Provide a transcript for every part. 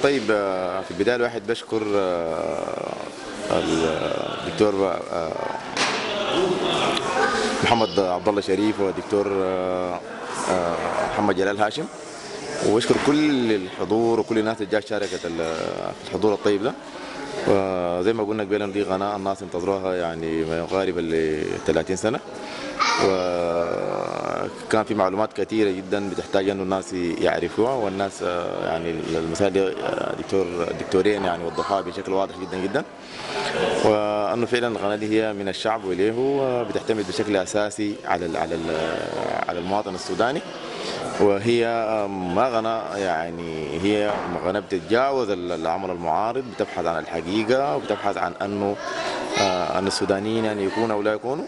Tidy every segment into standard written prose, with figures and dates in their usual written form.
طيب، في البداية الواحد بشكر الدكتور محمد عبد الله شريف والدكتور محمد جلال هاشم، وبشكر كل الحضور وكل الناس اللي جات شاركت في الحضور الطيب ده. وزي ما قلنا قبل، دي قناة الناس انتظروها يعني ما يقارب ال 30 سنة، وكان في معلومات كثيرة جدا بتحتاج انه الناس يعرفوها، والناس يعني المسائل دي الدكتورين يعني وضحوها بشكل واضح جدا جدا، وانه فعلا القناة دي هي من الشعب واليه، وبتعتمد بشكل اساسي على المواطن السوداني. وهي ما قناة يعني هي قناة بتتجاوز العمل المعارض، بتبحث عن الحقيقة وبتبحث عن أنه أن السودانيين يعني يكونوا أو لا يكونوا.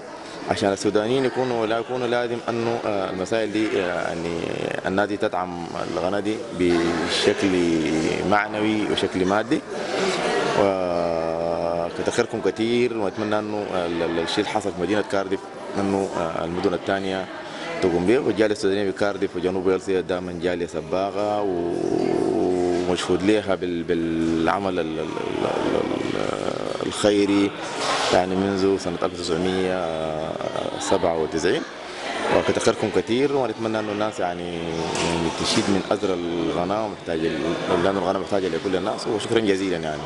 عشان السودانيين يكونوا ولا يكونوا لازم أنه المسائل دي يعني الناس دي تدعم القناة دي بشكل معنوي وشكل مادي. وكتر خيركم كثير، وأتمنى أنه الشيء اللي حصل في مدينة كارديف أنه المدن الثانية تقوم به. والجالية السودانية بكارديف وجنوب ويلز دائما جالية سباقة ومشهود لها بالعمل الخيري يعني منذ سنة 1997. وكتر خيركم كثير، ونتمنى انه الناس يعني تشيد من اجر القناة، لأن القناة محتاجة لكل الناس. وشكرا جزيلا يعني.